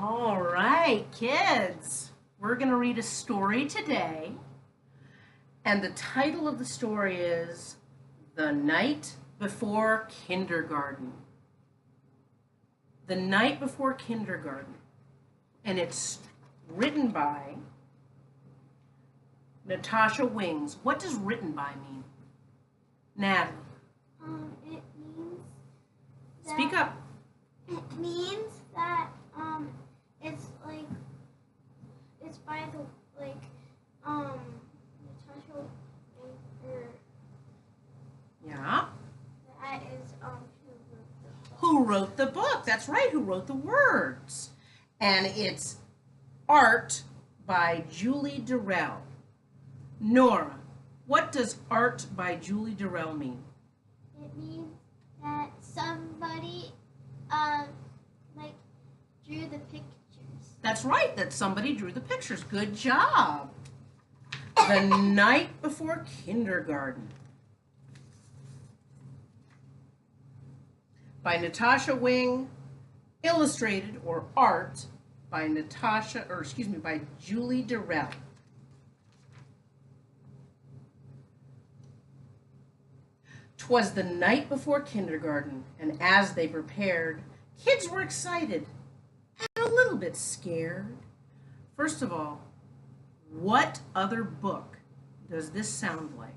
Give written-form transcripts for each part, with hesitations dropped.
All right, kids, we're going to read a story today. And the title of the story is The Night Before Kindergarten. The Night Before Kindergarten. And it's written by Natasha Wings. What does written by mean? Natalie. It means that, Speak up. It means that it's like it's by the Natasha or Yeah. that is Who wrote the book? That's right, who wrote the words. And it's art by Julie Durrell. Nora, what does art by Julie Durrell mean? It means that somebody drew the pictures. That's right, that somebody drew the pictures. Good job. The Night Before Kindergarten by Natasha Wing, illustrated or art by by Julie Durrell. "'Twas the night before kindergarten, and as they prepared, kids were excited and a little bit scared. First of all, what other book does this sound like?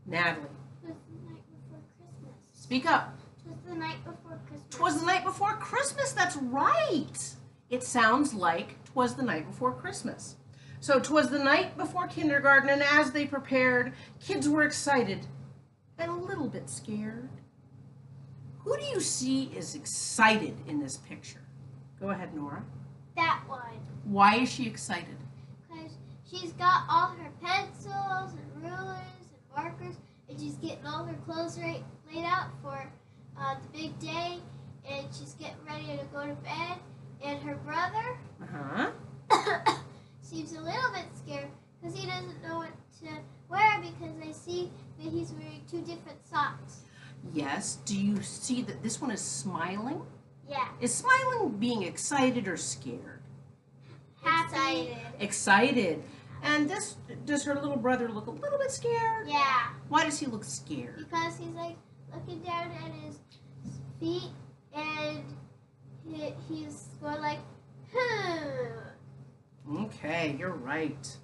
Natalie, It was the night before Christmas. speak up. It was the night before Christmas. 'Twas the night before Christmas, that's right. It sounds like 'twas the night before Christmas. So 'twas the night before kindergarten, and as they prepared, kids were excited and a little bit scared. Who do you see is excited in this picture? Go ahead, Nora. That one. Why is she excited? Because she's got all her pencils and rulers and markers, and she's getting all her clothes laid out for the big day, and she's getting ready to go to bed. And her brother seems a little bit scared because he doesn't know what to wear because I see that he's wearing two different socks. Yes. Do you see that this one is smiling? Yeah. Is smiling being excited or scared? Happy. Excited. And does her little brother look a little bit scared? Yeah. Why does he look scared? Because he's looking down at his feet and he's going like, Okay, you're right.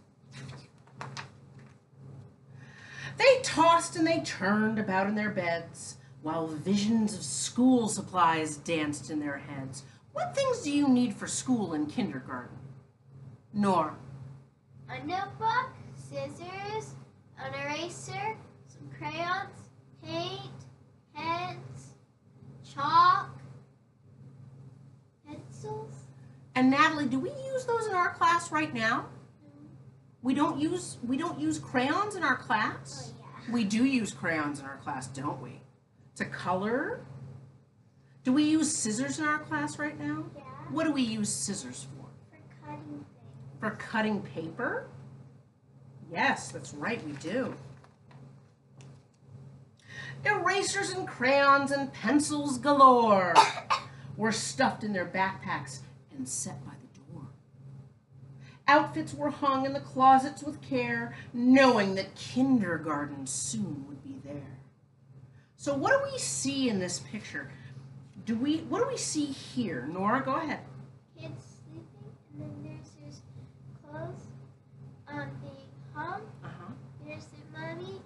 They tossed and they turned about in their beds, while visions of school supplies danced in their heads. What things do you need for school in kindergarten? Nora. A notebook, scissors, an eraser, some crayons, paint, pens, chalk, pencils. And Natalie, do we use those in our class right now? We don't use crayons in our class? Oh, yeah. We do use crayons in our class, don't we? To color? Do we use scissors in our class right now? Yeah. What do we use scissors for? For cutting things. For cutting paper? Yes, that's right, we do. Erasers and crayons and pencils galore were stuffed in their backpacks and set by the door. Outfits were hung in the closets with care, knowing that kindergarten soon would be there. So what do we see in this picture? What do we see here? Nora, go ahead. Kids sleeping, and then there's his clothes on the hum. There's the mommy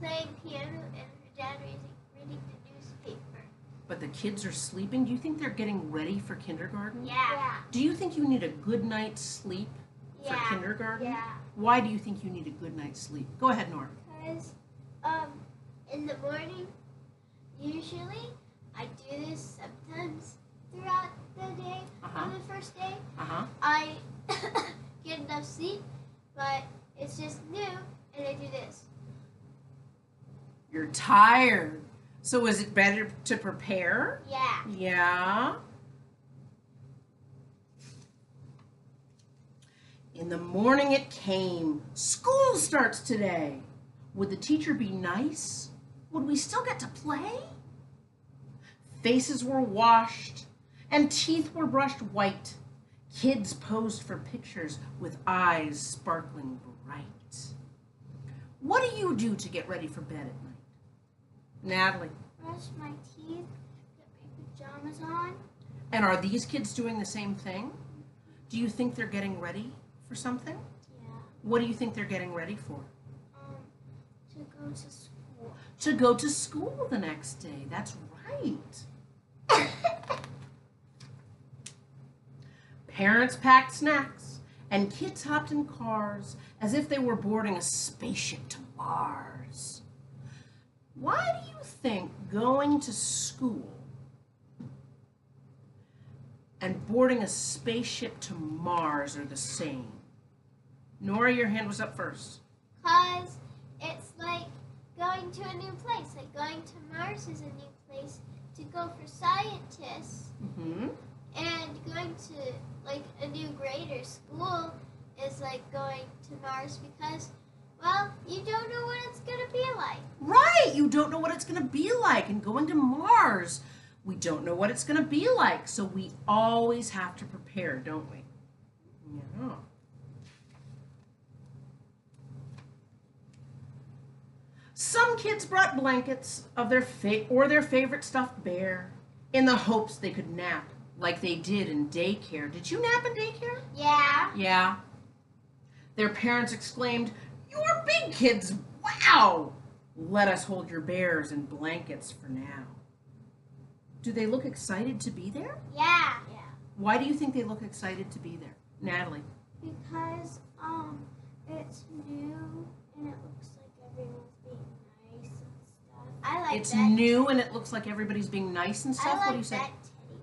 playing piano, and her dad reading the newspaper. But the kids are sleeping. Do you think they're getting ready for kindergarten? Yeah. Do you think you need a good night's sleep for kindergarten? Yeah. Why do you think you need a good night's sleep? Go ahead, Nora. Because in the morning, usually I do this sometimes throughout the day. On the first day, I get enough sleep, but it's just new, and I do this. You're tired. So is it better to prepare? Yeah. Yeah. In the morning it came. School starts today. Would the teacher be nice? Would we still get to play? Faces were washed and teeth were brushed white Kids posed for pictures with eyes sparkling bright. What do you do to get ready for bed at night? Natalie. Brush my teeth, get my pajamas on. And are these kids doing the same thing? Do you think they're getting ready for something? Yeah. What do you think they're getting ready for? To go to school. To go to school the next day. That's right. Parents packed snacks, and kids hopped in cars as if they were boarding a spaceship to Mars. Why do you think going to school and boarding a spaceship to Mars are the same? Nora, your hand was up first. 'Cause it's like going to a new place. Like going to Mars is a new place to go for scientists. Mm-hmm. And going to like a new grade or school is like going to Mars because, well, you don't know what it's going to be like. Right, you don't know what it's going to be like. And going to Mars, we don't know what it's going to be like. So we always have to prepare, don't we? Yeah. Some kids brought blankets of their favorite stuffed bear in the hopes they could nap like they did in daycare. Did you nap in daycare? Yeah. Yeah. Their parents exclaimed, "You're big kids, wow! Let us hold your bears and blankets for now." Do they look excited to be there? Yeah. Yeah. Why do you think they look excited to be there? Natalie? Because it's new and it looks like everyone's being nice and stuff. I like It's that. new and it looks like everybody's being nice and stuff. I like What do you say? that teddy.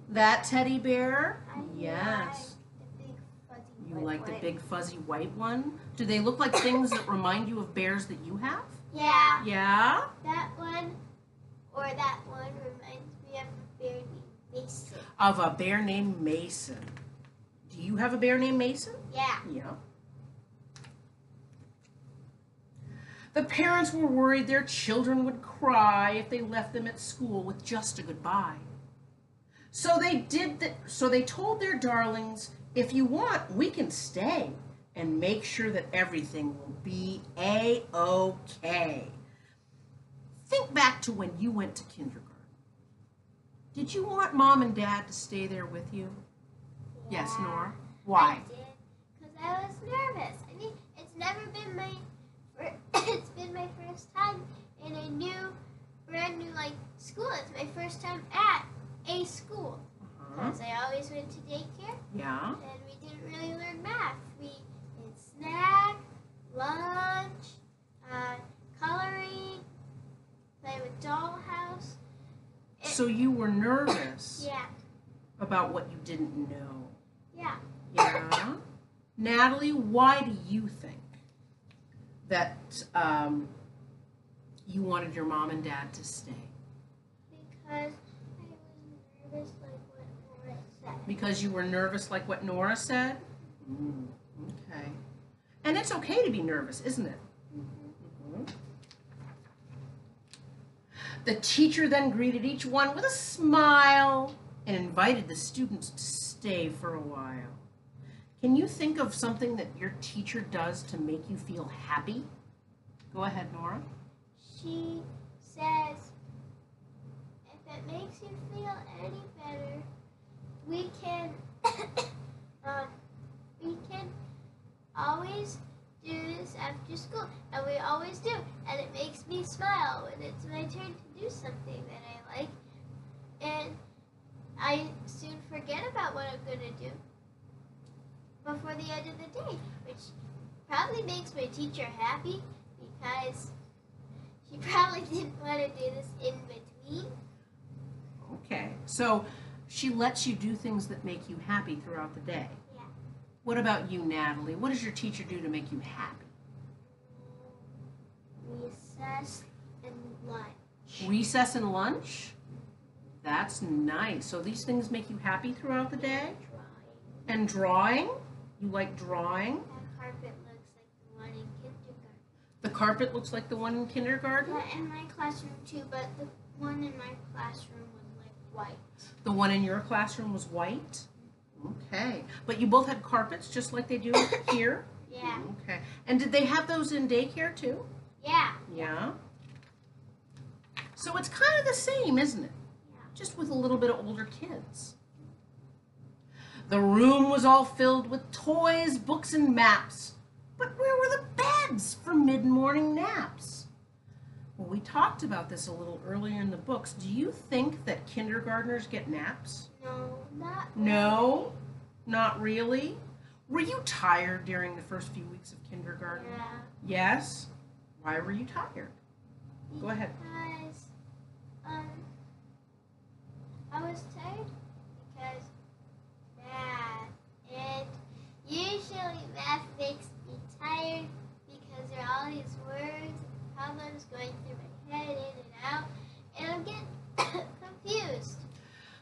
That teddy bear? I Yes. like the big fuzzy You white like the one. big fuzzy white one? Do they look like things that remind you of bears that you have? Yeah. Yeah? That one or that one reminds me of a bear named Mason. Of a bear named Mason. Do you have a bear named Mason? Yeah. Yeah. The parents were worried their children would cry if they left them at school with just a goodbye. So they told their darlings, "If you want, we can stay and make sure that everything will be A-OK." Think back to when you went to kindergarten. Did you want Mom and Dad to stay there with you? Yes, Nora. Why? I did, because I was nervous. I mean, it's never been it's been my first time in a brand new school. It's my first time at a school. Because I always went to daycare. Yeah. And we didn't really learn math. We did snack, lunch, coloring, play with dollhouse. So you were nervous Yeah. about what you didn't know. Yeah. Yeah. Natalie, why do you think that you wanted your mom and dad to stay? Because I was nervous like what Nora said. Because you were nervous like what Nora said? Okay. And it's okay to be nervous, isn't it? Mm-hmm. The teacher then greeted each one with a smile and invited the students to stay for a while. Can you think of something that your teacher does to make you feel happy? Go ahead, Nora. She says, if it makes you feel any better, we can always do this after school, and we always do, and it makes me smile when it's my turn to do something that I like, and I soon forget about what I'm going to do before the end of the day, which probably makes my teacher happy because she probably didn't want to do this in between. Okay, so she lets you do things that make you happy throughout the day. Yeah. What about you, Natalie? What does your teacher do to make you happy? Recess and lunch. Recess and lunch? That's nice. So these things make you happy throughout the day? Drawing. And drawing? You like drawing? That carpet looks like the one in kindergarten. The carpet looks like the one in kindergarten? Yeah, in my classroom too, but the one in my classroom was like white. The one in your classroom was white? Okay. But you both had carpets just like they do here? Yeah. Okay. And did they have those in daycare too? Yeah. Yeah. So it's kind of the same, isn't it? Yeah. Just with a little bit of older kids. The room was all filled with toys, books, and maps. But where were the beds for mid-morning naps? Well, we talked about this a little earlier in the books. Do you think that kindergartners get naps? No, not No, not really. Were you tired during the first few weeks of kindergarten? Yeah. Yes. Why were you tired? Go ahead. Because I was tired because math, and usually math makes me tired because there are all these words and problems going through my head in and out, and I'm getting confused.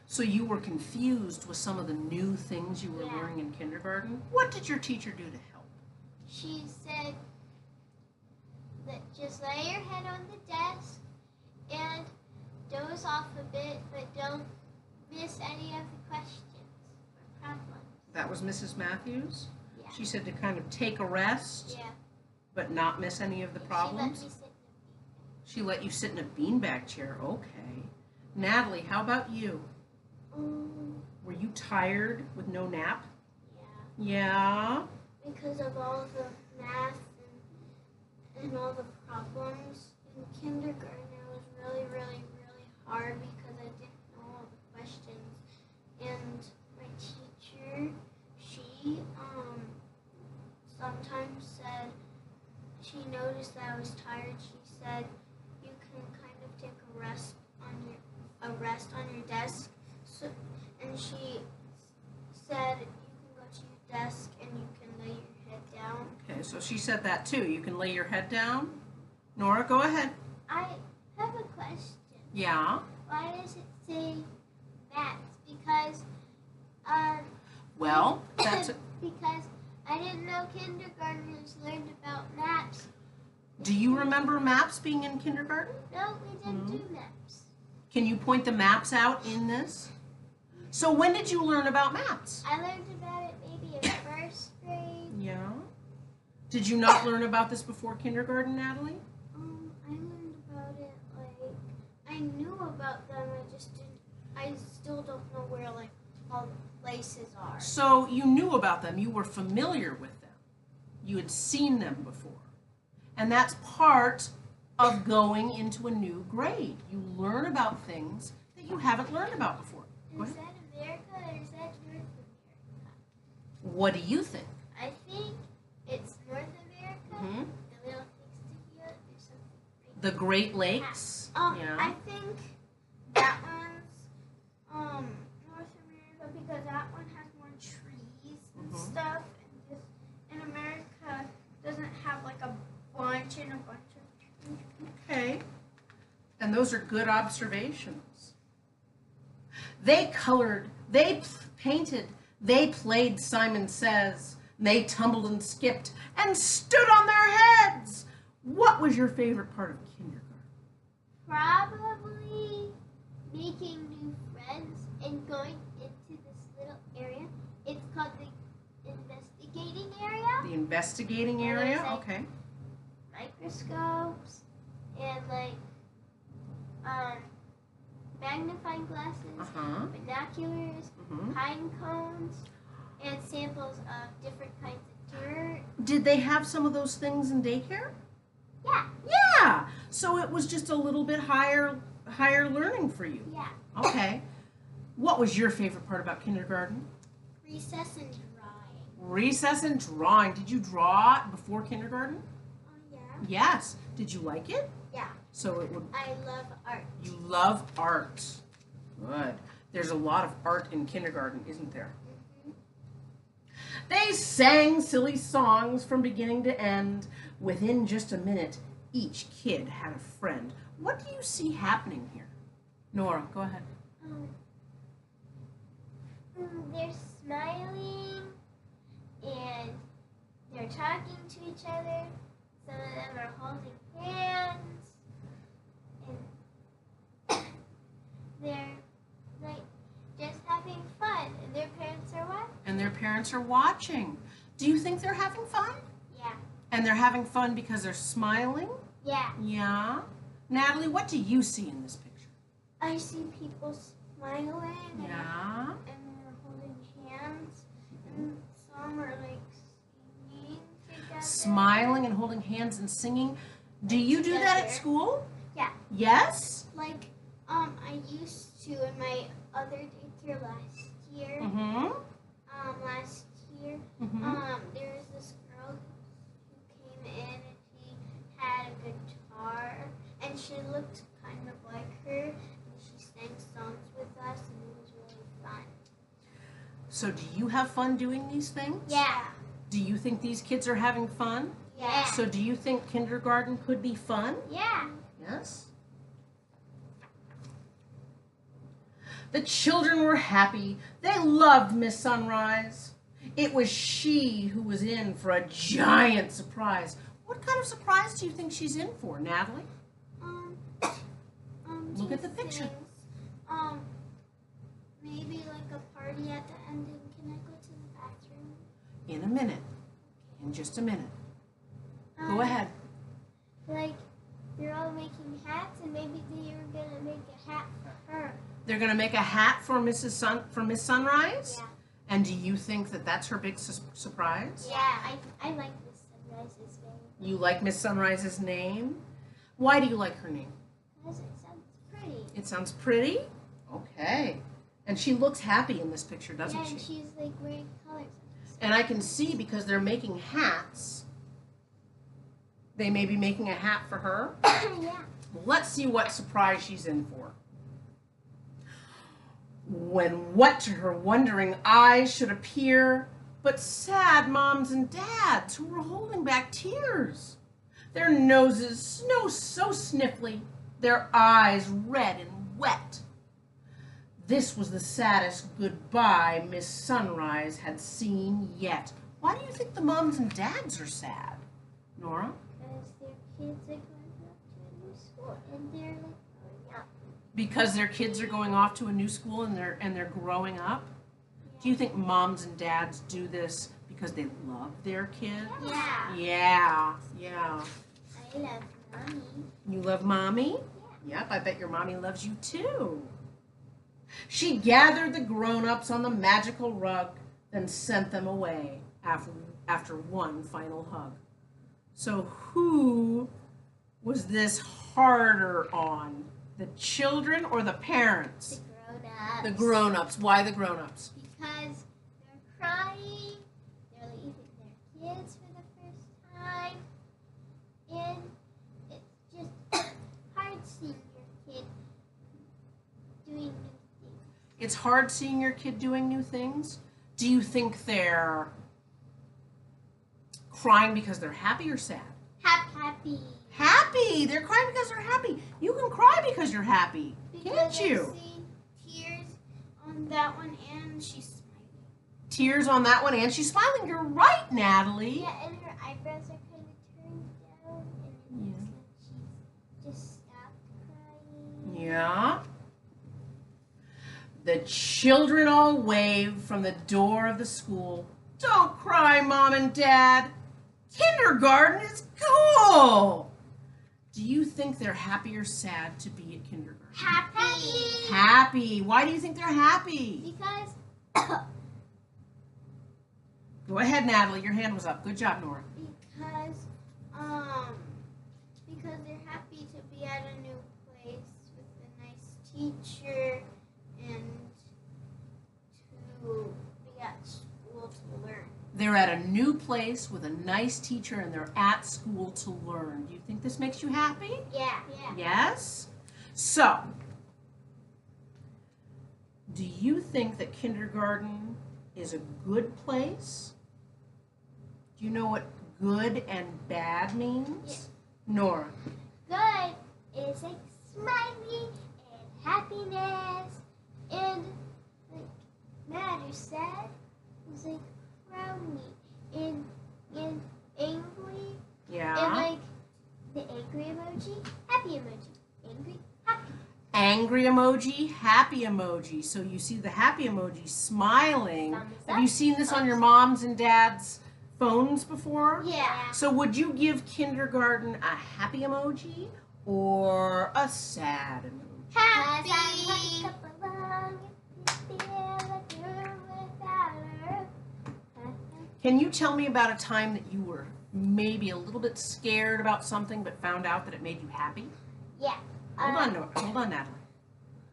So you were confused with some of the new things you were Yeah. learning in kindergarten? What did your teacher do to help? She said that just lay your head on the desk and doze off a bit, but don't miss any of the questions or problems. That was Mrs. Matthews? Yeah. She said to kind of take a rest, Yeah. but not miss any of the problems? She let me sit She let you sit in a beanbag chair. Okay. Natalie, how about you? Were you tired with no nap? Yeah. Yeah. Because of all the math and all the problems in kindergarten, it was really, really, really hard because I didn't know all the questions. And my teacher, she sometimes said, she noticed that I was tired. She said, you can kind of take a rest on your desk. So, and she said you can go to your desk and you can lay your head down. Okay, so she said that too. You can lay your head down. Nora, go ahead. I have a question. Yeah. Why does it say maths? Because Well, that's a, because I didn't know kindergartners learned about maps. do you remember maps being in kindergarten? No, we didn't do maps. Can you point the maps out in this? So when did you learn about maps? I learned about it maybe in first grade. Yeah. Did you not learn about this before kindergarten, Natalie? I learned about it I knew about them. I still don't know where all the places are. So you knew about them. You were familiar with them. You had seen them before. And that's part of going into a new grade. You learn about things that you haven't learned about before. Go Is ahead. that America or is that North America? What do you think? I think it's North America. Mhm. The little things to hear. There's something. The Great Lakes. Yeah. I think that one's North America because that one has more trees and stuff, and America doesn't have like a bunch and a bunch of trees. Okay. And those are good observations. They colored, they painted, they played Simon Says, they tumbled and skipped and stood on their heads. What was your favorite part of kindergarten? Probably making new friends and going into this little area. It's called the investigating area. The investigating area? there's, Okay. Microscopes and magnifying glasses, Uh-huh. binoculars, Mhm. pine cones, and samples of different kinds of dirt. Did they have some of those things in daycare? Yeah, Yeah. So it was just a little bit higher learning for you. yeah. Okay. What was your favorite part about kindergarten? Recess and drawing. Recess and drawing. Did you draw before kindergarten? Oh yeah. Yes. Did you like it? Yeah. So it would. I love art. You love art. Good. There's a lot of art in kindergarten, isn't there? They sang silly songs from beginning to end. Within just a minute, each kid had a friend. What do you see happening here? Nora, go ahead. They're smiling and they're talking to each other. Some of them are holding hands and they're just having fun. And their parents are watching. parents are watching. Do you think they're having fun? Yeah. And they're having fun because they're smiling? Yeah. Yeah. Natalie, what do you see in this picture? I see people smiling. Yeah. And they're holding hands. And some are like singing together. Smiling and holding hands and singing. Do you do that at school? Yeah. Yes? Like, I used to in my other daycare last year. Mm-hmm. Last year, there was this girl who came in and she had a guitar and she looked kind of like her and she sang songs with us and it was really fun. So do you have fun doing these things? Yeah. Do you think these kids are having fun? Yeah. So do you think kindergarten could be fun? Yeah. Yes. The children were happy. They loved Miss Sunrise. It was she who was in for a giant surprise. What kind of surprise do you think she's in for, Natalie? Look at the picture. Things. Maybe like a party at the ending. Can I go to the bathroom? In a minute. In just a minute. Go ahead. Like, they're all making hats, and maybe they were gonna make a hat for her. They're going to make a hat for Miss Sunrise? Yeah. And do you think that that's her big surprise? Yeah, I like Miss Sunrise's name. You like Miss Sunrise's name? Why do you like her name? Because it sounds pretty. It sounds pretty? Okay. And she looks happy in this picture, doesn't Yeah, she? and she's like wearing colors. And I can see because they're making hats. They may be making a hat for her. Yeah. Well, let's see what surprise she's in for. When what to her wondering eyes should appear but sad moms and dads who were holding back tears. Their noses so sniffly, their eyes red and wet. This was the saddest goodbye Miss Sunrise had seen yet. Why do you think the moms and dads are sad, Nora? Because their kids are going off to a new school, and they're like growing up. Because their kids are going off to a new school and they're growing up? Do you think moms and dads do this because they love their kids? Yeah. Yeah. I love Mommy. You love Mommy? Yeah. Yep, I bet your Mommy loves you too. She gathered the grown-ups on the magical rug, then sent them away after one final hug. So who was this harder on? The children or the parents? The grown-ups. The grown-ups. Why the grown-ups? Because they're crying, they're leaving their kids for the first time, and it's just hard seeing your kid doing new things. It's hard seeing your kid doing new things? Do you think they're crying because they're happy or sad? Happy. Happy! They're crying because they're happy. You can cry because you're happy, can't you? I see tears on that one, and she's smiling. Tears on that one, and she's smiling. You're right, Natalie. Yeah, and her eyebrows are kind of turned down, and it looks like she's just stopped crying. Yeah. The children all waved from the door of the school. Don't cry, Mom and Dad. Kindergarten is cool. Do you think they're happy or sad to be at kindergarten? Happy. Happy. Why do you think they're happy? Because Go ahead, Natalie. Your hand was up. Good job, Nora. because they're happy to be at a new place with a nice teacher and to be at school to learn. They're at a new place with a nice teacher and they're at school to learn. Do you think this makes you happy? Yeah. Yes? So, do you think that kindergarten is a good place? Do you know what good and bad means? Yeah. Nora. Good is like smiley and happiness, and like mad or sad is like frowny and angry. Yeah. And like the angry emoji, happy emoji. Angry, happy. Angry angry emoji, happy emoji. So you see the happy emoji smiling. Have you seen this on your mom's and dad's phones before? Yeah. So would you give kindergarten a happy emoji or a sad emoji? Happy. Can you tell me about a time that you were maybe a little bit scared about something but found out that it made you happy? Yeah. Hold on, Natalie.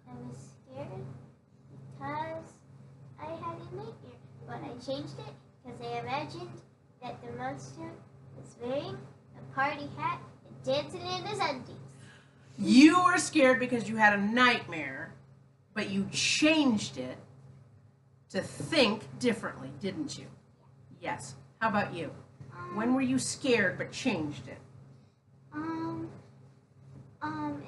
I was scared because I had a nightmare, but I changed it because I imagined that the monster was wearing a party hat and dancing in his undies. You were scared because you had a nightmare, but you changed it to think differently, didn't you? Yes. How about you? When were you scared but changed it?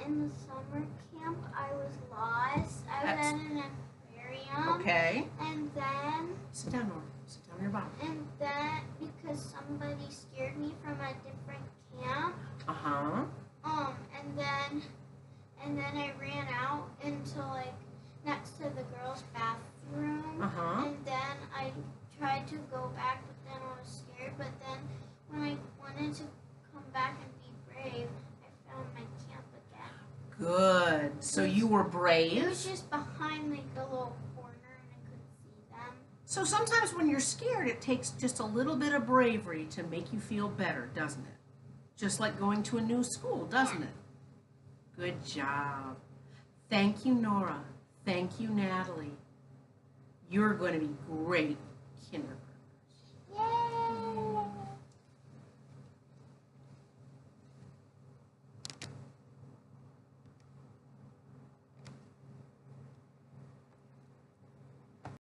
In the summer camp, I was lost. I was at an aquarium. Okay. And then... Sit down, Nora. Sit down on your bottom. And then, because somebody scared me from a different camp. Uh-huh. And then I ran out into, like, next to the girls' bathroom. Uh-huh. And then I tried to go back, but then I was scared. But then when I wanted to come back and be brave, I found my camp again. Good. So you were brave. It was just behind, like, the little corner, and I couldn't see them. So sometimes when you're scared, it takes just a little bit of bravery to make you feel better, doesn't it? Just like going to a new school, doesn't it? Good job. Thank you, Nora. Thank you, Natalie. You're going to be great kindergarten.